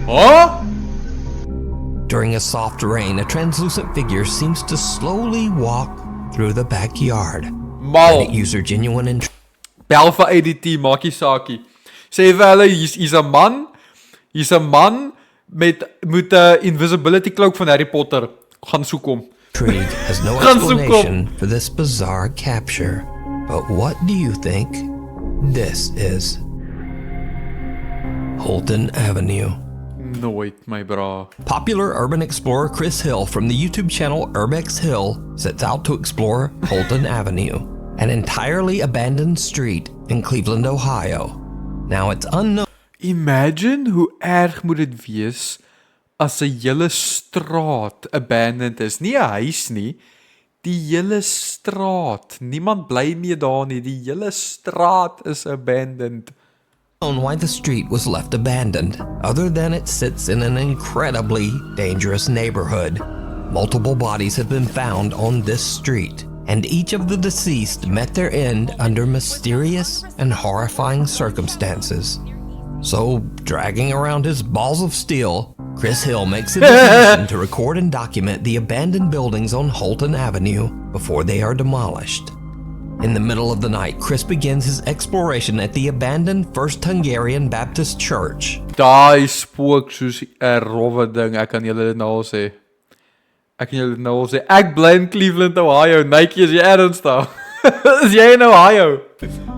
Huh? During a soft rain, a translucent figure seems to slowly walk through the backyard. Mal. Reddit user Genuine Intrigue. Bel vir ADT, maakie saakie. Sê vir hulle hier's 'n man. Hier's 'n man met 'n invisibility cloak van Harry Potter. Gaan soek hom. Intrigue has no explanation for this bizarre capture. But what do you think this is? Holton Avenue. Nooit, my bra. Popular urban explorer Chris Hill from the YouTube channel Urbex Hill sets out to explore Holton Avenue, an entirely abandoned street in Cleveland, Ohio. Now it's unknown. Imagine hoe erg moet dit wees as 'n hele straat abandoned is. Nie 'n huis nie, die hele straat. Niemand bly meer daar nie. Die hele straat is abandoned. Why the street was left abandoned, other than it sits in an incredibly dangerous neighborhood. Multiple bodies have been found on this street, and each of the deceased met their end under mysterious and horrifying circumstances. So, dragging around his balls of steel, Chris Hill makes a decision to record and document the abandoned buildings on Holton Avenue before they are demolished. In the middle of the night, Chris begins his exploration at the abandoned First Hungarian Baptist Church. Daai spook soos 'n rowwe ding, ek kan julle dit nou al sê. Ek bly in Cleveland, Ohio. Nike, is jy ernstig? Is jy in Ohio?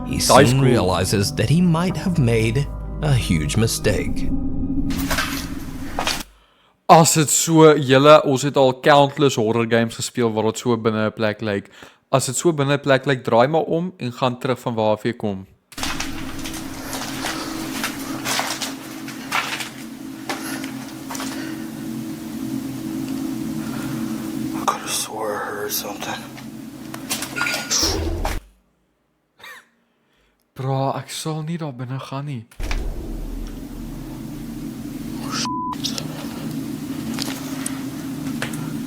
He soon realizes that he might have made a huge mistake. As dit so, ons het al countless horror games gespeel waar dit so binne 'n plek lyk. As dit so binne 'n plek lyk, draai maar om en gaan terug van waar jy kom. I could have swore I heard something. Bra, ek sal nie daar binne gaan nie.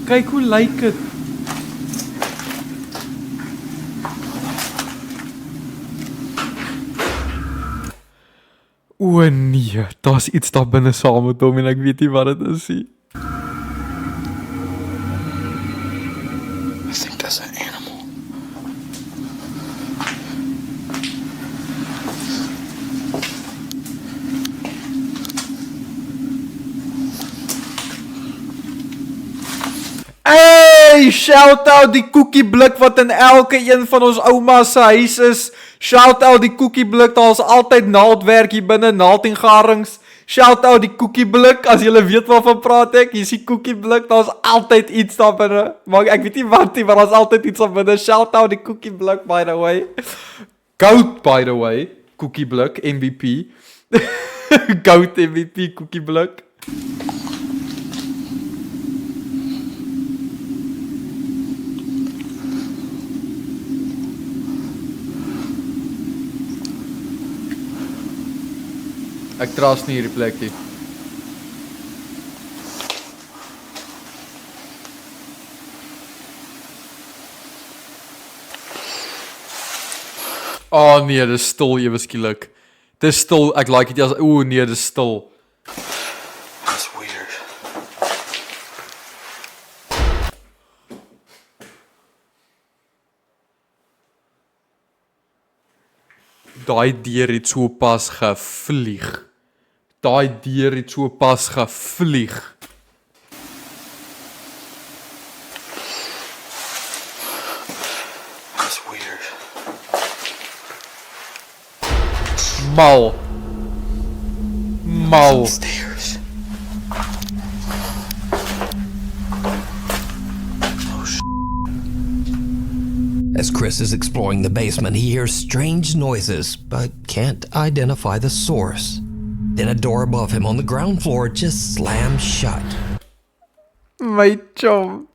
Kyk hoe lyk dit. O nee, daar's iets daar binne saam met hom en ek weet nie wat dit is nie. I think that's an animal. Hey, shout out die koekieblik wat in elke een van ons ouma se huis is. Shout out die koekieblik, daar's altyd naaldwerk hier binne, naald en garings. Shout out die koekieblik, as julle weet waarvan praat ek. Hier is die koekieblik, daar's altyd iets daar binne. Maar ek weet nie wat nie, maar daar's altyd iets daar binne. Shout out die koekieblik, by the way. Goat, by the way. Koekieblik, MVP. Goat MVP, koekieblik. Ek trust nie hierdie plek nie. Oh nee, dis stil ewe skielik. Dis stil, ek like dit as nee, dis stil. That's weird. Daai deur het so pas gevlieg. Daai deur het so pas gevlieg. That's weird. Mal. Mal. Stairs. As Chris is exploring the basement, he hears strange noises, but can't identify the source. Then a door above him on the ground floor just slams shut. My chom.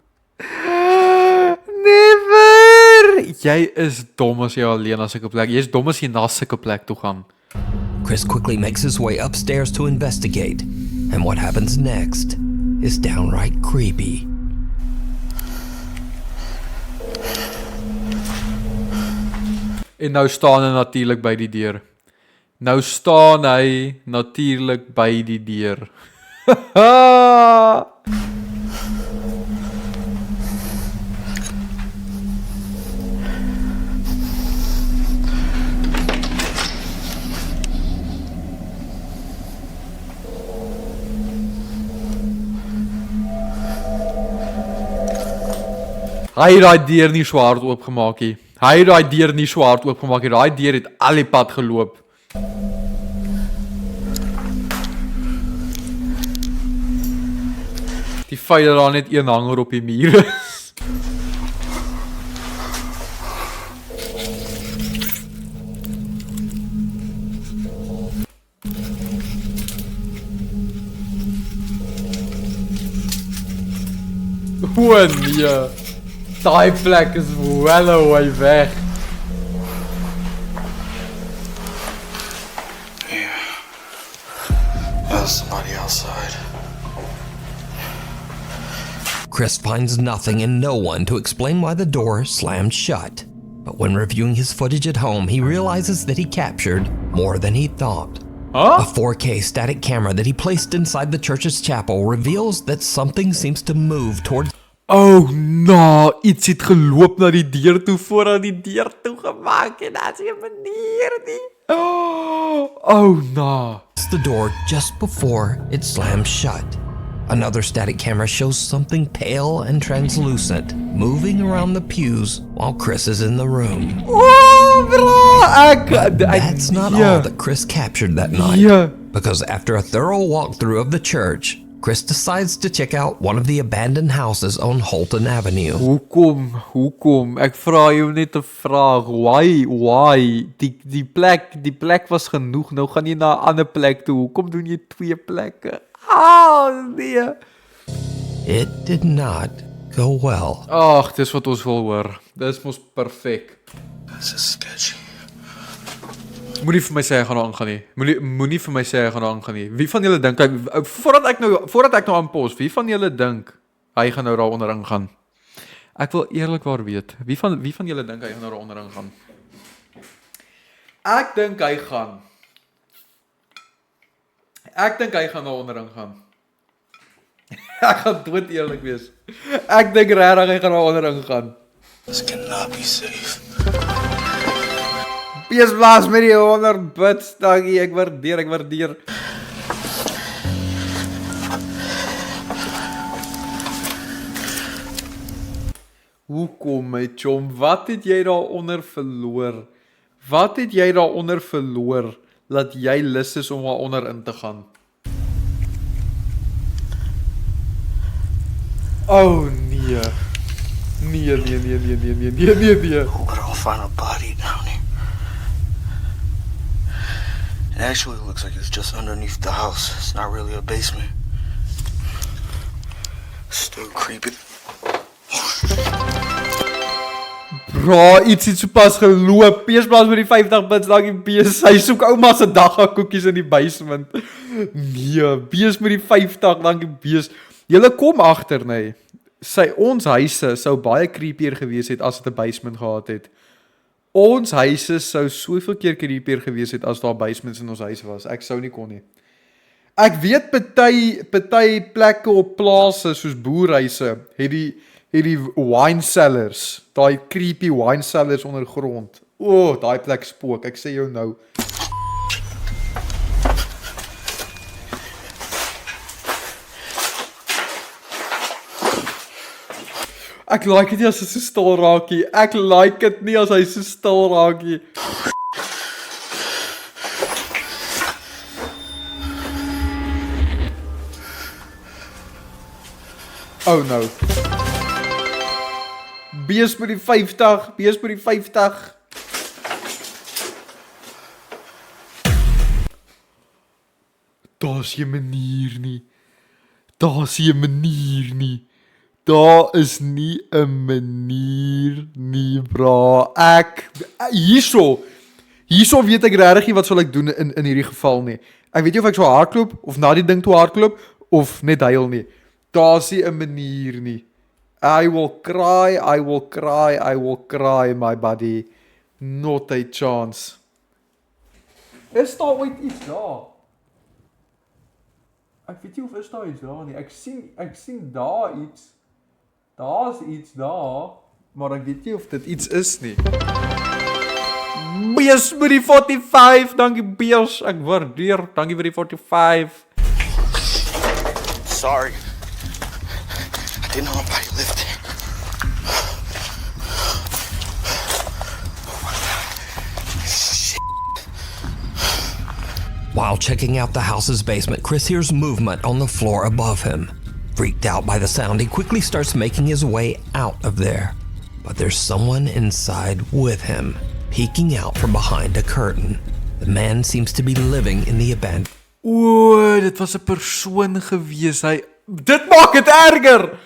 Never! Jy is dom as jy alleen na sulke plek. Jy is dom as jy na sulke plek toe gaan. Chris quickly makes his way upstairs to investigate, and what happens next is downright creepy. En nou staan hy natuurlik by die deur. Nou staan hy natuurlik by die deur. Hy het daai deur nie so hard oopgemaak nie. Hy het daai deur nie so hard oopgemaak nie. Daai deur het al die pad geloop. Die feit dat daar net een hanger op die muur is. O nee. Daai plek is well away weg. Yeah. There's somebody outside. Chris finds nothing and no one to explain why the door slammed shut. But when reviewing his footage at home, he realizes that he captured more than he thought. Huh? A 4K static camera that he placed inside the church's chapel reveals that something seems to move towards. Oh no, iets het geloop na die deur toe voordat die deur toe gemaak en as jy manier nie. Oh no. The door just before it slams shut. Another static camera shows something pale and translucent moving around the pews while Chris is in the room. Oh, bro! That's not all that Chris captured that night. Because after a thorough walkthrough of the church, Chris decides to check out one of the abandoned houses on Holton Avenue. Hoekom? Ek vra jou net 'n vraag. Why? Die plek was genoeg. Nou gaan jy na 'n ander plek toe. Hoekom doen jy 2 plekke? Nee. It did not go well. Ag, dis wat ons wil hoor. Dis mos perfek. This is sketchy. Moenie vir my sê hy gaan daar aangaan nie. Moenie vir my sê hy gaan daar aangaan nie. Wie van julle dink voordat ek nou aanpos, wie van julle dink hy gaan nou daar onder ingaan? Ek wil eerlikwaar weet. Wie van julle dink hy gaan nou daar onder ingaan? Ek dink hy gaan daar onder ingaan. Ek gaan dood eerlik wees. Ek dink regtig hy gaan daar onder ingaan. This cannot be safe. Wees blaas met die 100 bits, dankie, ek waardeer. Hoekom my chom, wat het jy daaronder verloor? Dat jy lus is om daaronder in te gaan? Oh nee. Nee. But I'll find a body down here. It actually looks like it's just underneath the house. It's not really a basement. Still creepy. Bro, iets het so pas geloop. Peesplaas met die 50 bits, dankie Bees. Hy soek ouma se dagga koekies in die basement. Nee, Bees met die 50, dankie Bees. Julle kom agter, nee. Ons huise sou baie creepier gewees het as dit 'n basement gehad het. Ons huise sou soveel keer creepier gewees het as daar basements in ons huise was. Ek sou nie kon nie. Ek weet party plekke op plase soos boerhuise het die wine cellars, daai creepy wine cellars ondergrond. O, daai plek spook, ek sê jou nou. Ek like dit nie as hy so stil raak nie. Ek like dit nie as hy so stil raak nie. Oh no. Bees met die 50, bees met die 50. Daar's 'n manier nie. Daar's 'n manier nie. Daar is nie 'n manier nie, bra. Hierso weet ek regtig nie wat sal ek doen in hierdie geval nie. Ek weet nie of ek so hardloop of na die ding toe hardloop of net huil nie. Daar's nie 'n manier nie. I will cry, I will cry, I will cry, my buddy. Not a chance. Is daar ooit iets daar? Ek weet nie of is daar iets daar nie. Ek sien daar iets. Daar's iets daar, maar ek weet nie of dit iets is nie. Bees met die 45, dankie Bees, ek waardeer, dankie vir die 45. Sorry. I didn't know nobody lived there. While checking out the house's basement, Chris hears movement on the floor above him. Freaked out by the sound, he quickly starts making his way out of there. But there's someone inside with him, peeking out from behind a curtain. The man seems to be living in the abandoned... O, dit was 'n persoon gewees. Dit maak dit erger.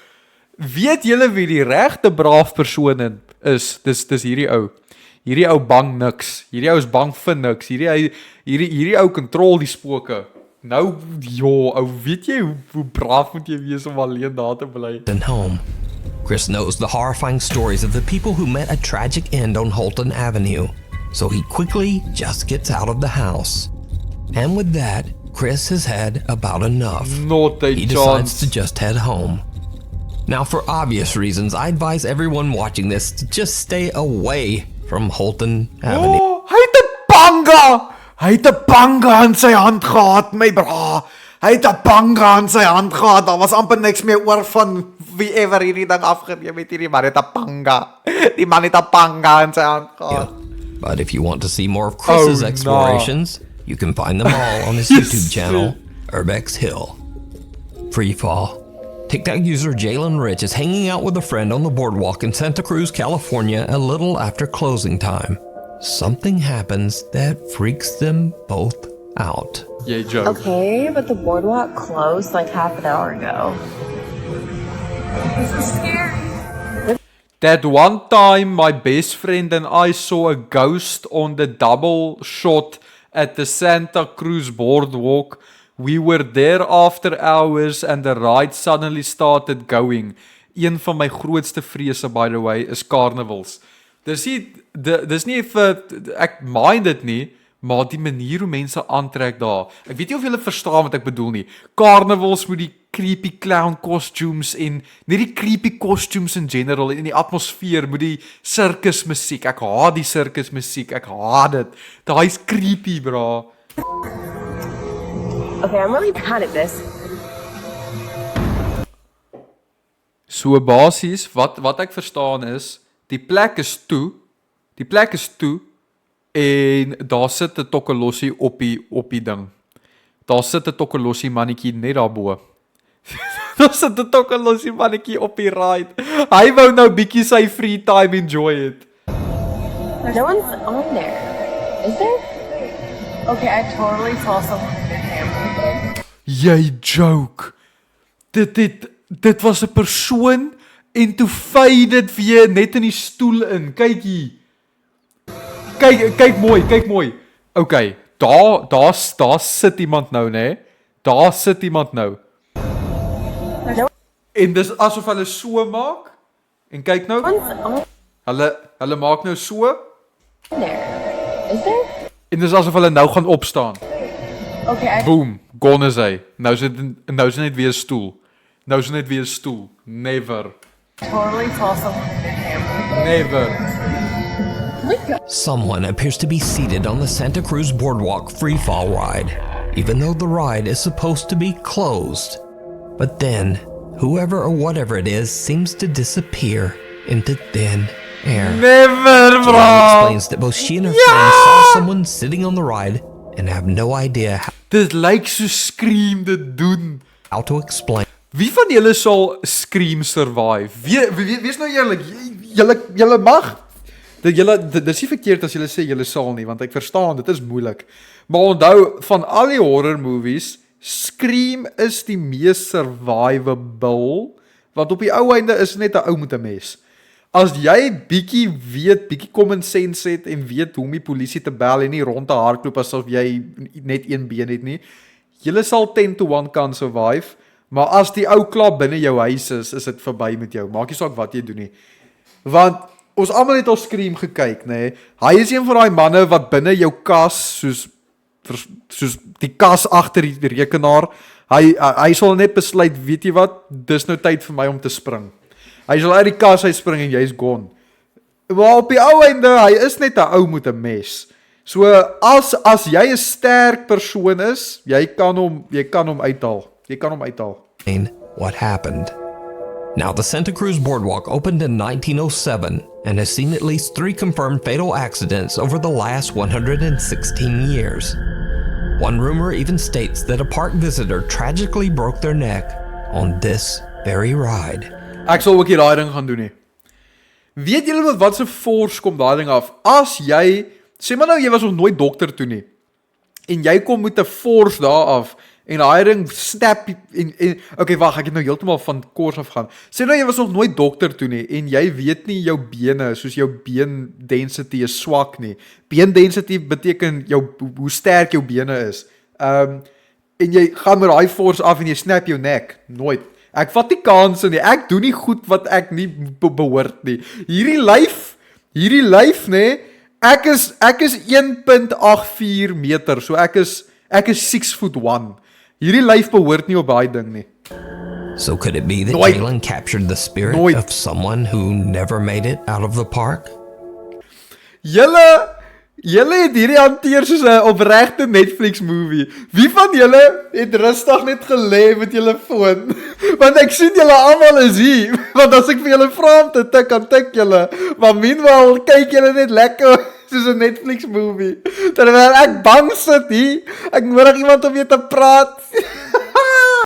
Weet julle wie die regte braaf persoon is? Dis hierdie ou. Hierdie ou bang niks. Hierdie ou is bang vir niks. Hierdie ou kontrol die spooke. Nou, ou, weet jy hoe braaf moet jy wees om alleen daar te bly? Home. Chris knows the horrifying stories of the people who met a tragic end on Holton Avenue, so he quickly just gets out of the house. And with that, Chris has had about enough. Not a He decides to just head home. Now, for obvious reasons, I advise everyone watching this to just stay away from Holton Avenue. Oh, hy het 'n panga! Hy het 'n panga in sy hand gehad, my bra. Hy het 'n panga in sy hand gehad. Daar was amper niks meer oor van wie ever hierdie ding afgeneem het. Hierdie man het 'n panga. Die man het 'n panga in sy hand gehad. But if you want to see more of Chris's explorations, you can find them all on his YouTube channel, Urbex Hill. Freefall. TikTok user Jalen Rich is hanging out with a friend on the boardwalk in Santa Cruz, California a little after closing time. Something happens that freaks them both out. Jy joke. Okay, but the boardwalk closed like half an hour ago. This is scary. That one time my best friend and I saw a ghost on the double shot at the Santa Cruz boardwalk. We were there after hours and the ride suddenly started going. Een van my grootste vrese, by the way, is carnivals. Dis nie vir, ek mind dit nie, maar die manier hoe mense aantrek daar. Ek weet nie of julle verstaan wat ek bedoel nie. Carnivals met die creepy clown costumes en net die creepy costumes in general en die atmosfeer met die circus musiek. Ek haat die circus musiek. Ek haat dit. Daai is creepy, bra. Okay, I'm really bad at this. So basies, wat ek verstaan is, die plek is toe. Die plek is toe en daar sit 'n tokkelossie op die ding. Daar sit 'n tokkelossie mannetjie net daarbo. Daar sit 'n tokkelossie mannetjie op die ride. Hy wou nou bietjie sy free time enjoy it. No one's on there, is there? Okay, I totally saw someone in their camera. Jy joke. Dit was 'n persoon en toe vy dit weer net in die stoel in. Kyk hier. Kyk mooi. Okay, daar sit iemand nou, né? Daar sit iemand nou. En dis asof hulle so maak. En kyk nou. Hulle maak nou so. Is there? En dis asof hulle nou gaan opstaan. Okay, Boom, gone is hy. Nou is net weer 'n stoel. Never. totally saw someone in their camera. Never. Someone appears to be seated on the Santa Cruz Boardwalk freefall ride, even though the ride is supposed to be closed. But then, whoever or whatever it is seems to disappear into thin air. Never, bro! Jen explains that both she and her friend saw someone sitting on the ride and have no idea Dit lyk so Scream dit doen. how to explain. Wie van julle sal Scream survive? Wees nou eerlik, julle mag. Dit is nie verkeerd as julle sê julle sal nie, want ek verstaan, dit is moeilik. Maar onthou, van al die horror movies, Scream is die mees survivable, want op die ou einde is net 'n ou met 'n mes. As jy bietjie weet, bietjie common sense het en weet hoe om die polisie te bel en nie rond te hardloop asof jy net een been het nie, julle sal 10-1 kan survive, maar as die ou klap binne jou huis is dit verby met jou. Maak nie saak wat jy doen nie. Want ons almal het al Scream gekyk, nê? Hy is een van daai manne wat binne jou kas soos die kas agter die rekenaar, hy sal net besluit, weet jy wat, dis nou tyd vir my om te spring. Hy sal uit die kas uitspring en jy's gone. Maar op die ou einde, hy is net 'n ou met 'n mes. So as jy 'n sterk persoon is, jy kan hom uithaal. Jy kan hom uithaal. What happened? Now, the Santa Cruz Boardwalk opened in 1907 and has seen at least 3 confirmed fatal accidents over the last 116 years. One rumor even states that a park visitor tragically broke their neck on this very ride. Ek sal ook nie daai ding gaan doen nie. Weet julle met wat se force kom daai ding af? As jy, sê maar nou jy was nog nooit dokter toe nie, en jy kom met 'n force daar af, en daai ding snap, okay, wag, ek het nou heeltemal van koers af gaan. Sê nou jy was nog nooit dokter toe nie, en jy weet nie jou bene, soos jou been density is swak nie. Been density beteken hoe sterk jou bene is. En jy gaan met daai force af en jy snap jou nek. Nooit. Ek vat nie kanse nie. Ek doen nie goed wat ek nie behoort nie. Hierdie lyf, nê? Ek is 1.84 meter, so ek is 6'1". Hierdie lyf behoort nie op daai ding nie. So could it be that Jalen captured the spirit of someone who never made it out of the park? Julle het hierdie hanteer soos 'n opregte Netflix movie. Wie van julle het rustig net gelê met julle foon? Want ek sien julle almal is hier. Want as ek vir julle vra om te tik, dan tik julle. Maar meanwhile kyk julle net lekker soos 'n Netflix movie. Terwyl ek bang sit hier, ek nodig iemand om mee te praat.